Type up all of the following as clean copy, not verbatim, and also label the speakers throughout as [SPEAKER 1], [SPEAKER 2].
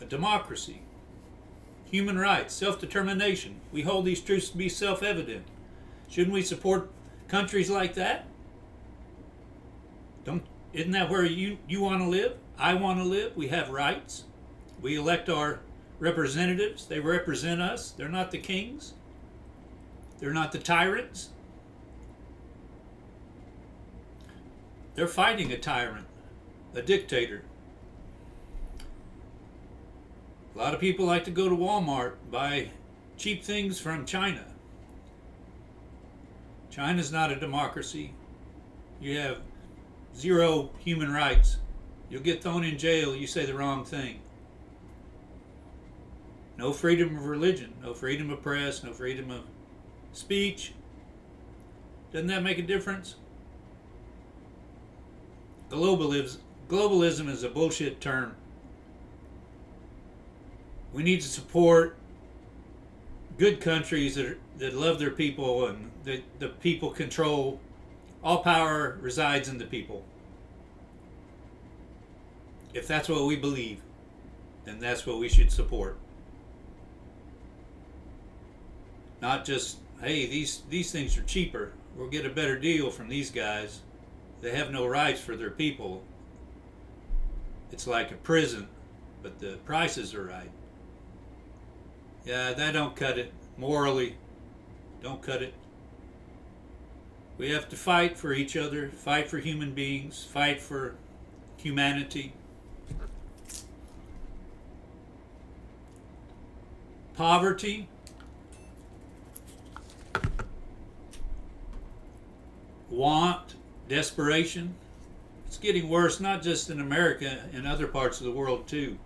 [SPEAKER 1] a democracy, human rights, self-determination. We hold these truths to be self-evident. Shouldn't we support countries like that? Isn't that where you want to live? I want to live. We have rights. We elect our representatives. They represent us. They're not the kings. They're not the tyrants. They're fighting a tyrant, a dictator. A lot of people like to go to Walmart, buy cheap things from China. China's not a democracy. You have zero human rights. You'll get thrown in jail. You say the wrong thing. No freedom of religion, no freedom of press, no freedom of speech. Doesn't that make a difference? Globalism is a bullshit term. We need to support good countries that love their people and that the people control. All power resides in the people. If that's what we believe, then that's what we should support. Not just, hey, these things are cheaper. We'll get a better deal from these guys. They have no rights for their people. It's like a prison, but the prices are right. Yeah, that don't cut it. Morally, don't cut it. We have to fight for each other, fight for human beings, fight for humanity. Poverty, want, desperation. It's getting worse, not just in America, in other parts of the world too.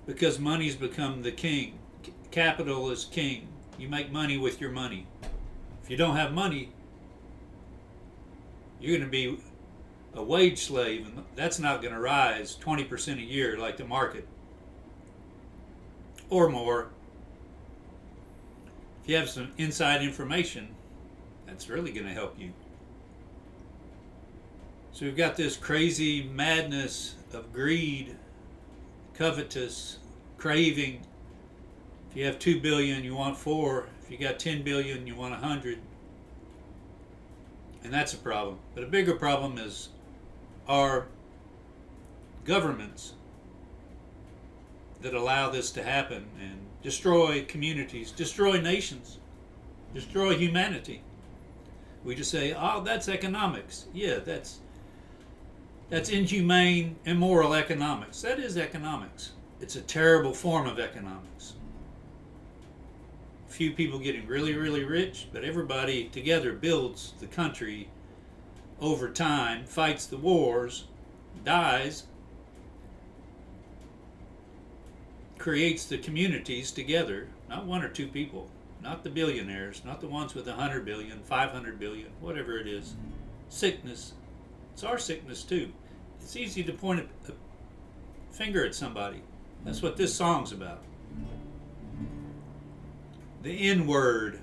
[SPEAKER 1] Because money's become the king. Capital is king. You make money with your money. If you don't have money, you're going to be a wage slave, and that's not going to rise 20% a year like the market or more. If you have some inside information, that's really going to help you. So we've got this crazy madness of greed, covetous, craving. If you have 2 billion, you want 4. If you got 10 billion, you want 100. And that's a problem. But a bigger problem is our governments that allow this to happen and destroy communities, destroy nations, destroy humanity. We just say, oh, that's economics. Yeah, that's inhumane, immoral economics. That is economics. It's a terrible form of economics. Few people getting really, really rich, but everybody together builds the country over time, fights the wars, dies, creates the communities together, not one or two people, not the billionaires, not the ones with 100 billion, 500 billion, whatever it is. Sickness. It's our sickness too. It's easy to point a finger at somebody. That's what this song's about. The N-word.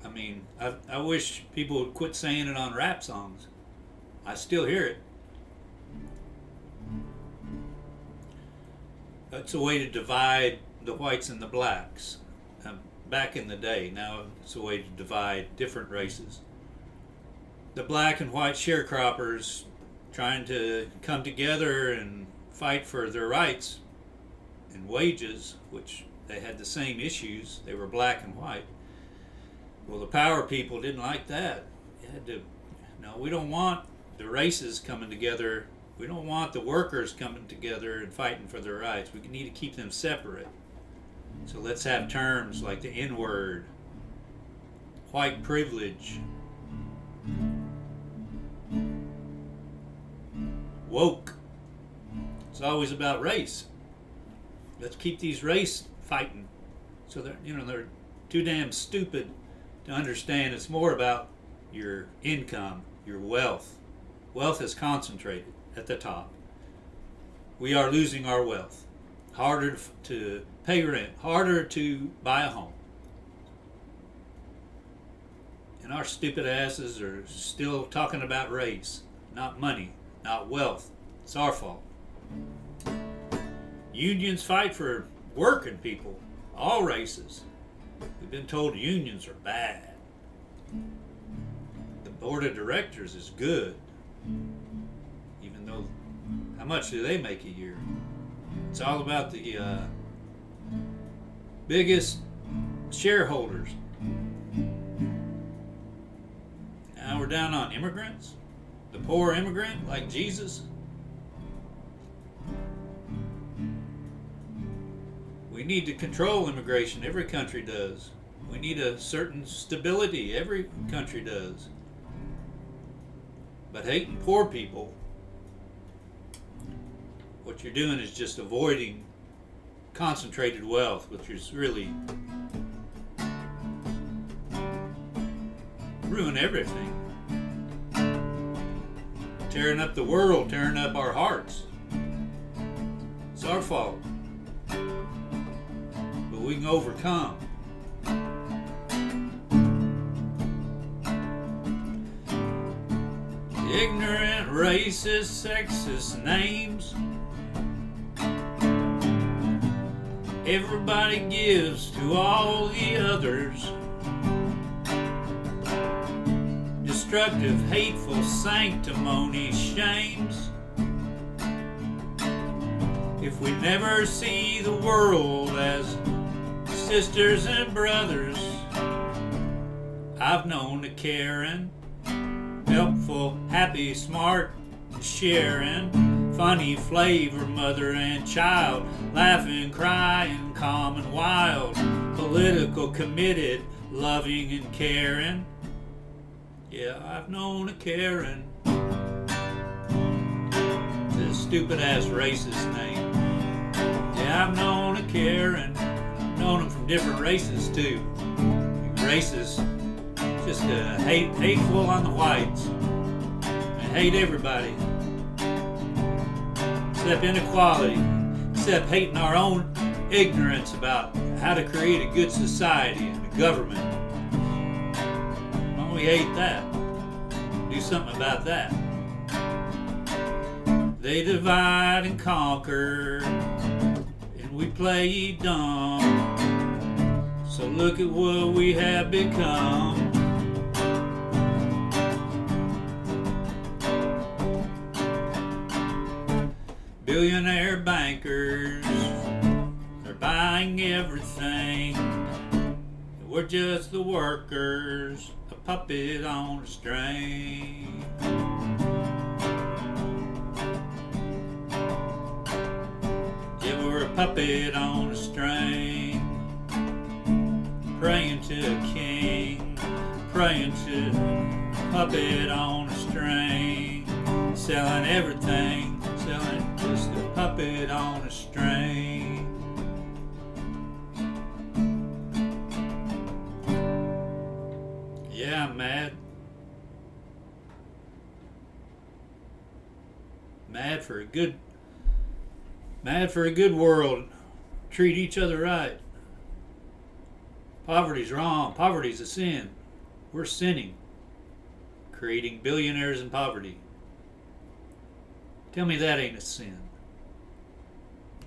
[SPEAKER 1] I mean, I wish people would quit saying it on rap songs. I still hear it. It's a way to divide the whites and the blacks. Back in the day, now it's a way to divide different races. The black and white sharecroppers trying to come together and fight for their rights and wages, which they had the same issues. They were black and white. Well, the power people didn't like that. You had to, no, we don't want the races coming together. We don't want the workers coming together and fighting for their rights. We need to keep them separate. So let's have terms like the N-word, white privilege, woke. It's always about race. Let's keep these race fighting. So they're too damn stupid to understand it's more about your income, your wealth. Wealth is concentrated at the top. We are losing our wealth. Harder to pay rent, harder to buy a home. And our stupid asses are still talking about race, not money, not wealth. It's our fault. Unions fight for working people, all races. We've been told unions are bad. The board of directors is good, even though how much do they make a year? It's all about the biggest shareholders. Now we're down on immigrants, the poor immigrant like Jesus. We need to control immigration. Every country does. We need a certain stability. Every country does. But hating poor people, what you're doing is just avoiding concentrated wealth, which is really ruin everything. Tearing up the world, tearing up our hearts. It's our fault. But we can overcome. Ignorant, racist, sexist names. Everybody gives to all the others. Destructive, hateful, sanctimony shames. If we never see the world as sisters and brothers, I've known a caring, helpful, happy, smart, and sharing, funny flavor, mother and child, laughing, crying, calm and wild, political, committed, loving and caring. Yeah, I've known a Karen. It's a stupid ass racist name. Yeah, I've known a Karen. I've known them from different races too. Racists, just hateful on the whites. And hate everybody. Except inequality. Except hating our own ignorance about how to create a good society and a government. We hate that. Do something about that. They divide and conquer, and we play dumb. So look at what we have become. Billionaire bankers, they're buying everything. We're just the workers, a puppet on a string. Yeah, we're a puppet on a string. Praying to a king, praying to a puppet on a string. Selling everything, selling just a puppet on a string. Yeah, I'm mad. Mad for a good world. Treat each other right. Poverty's wrong. Poverty's a sin. We're sinning. Creating billionaires in poverty. Tell me that ain't a sin.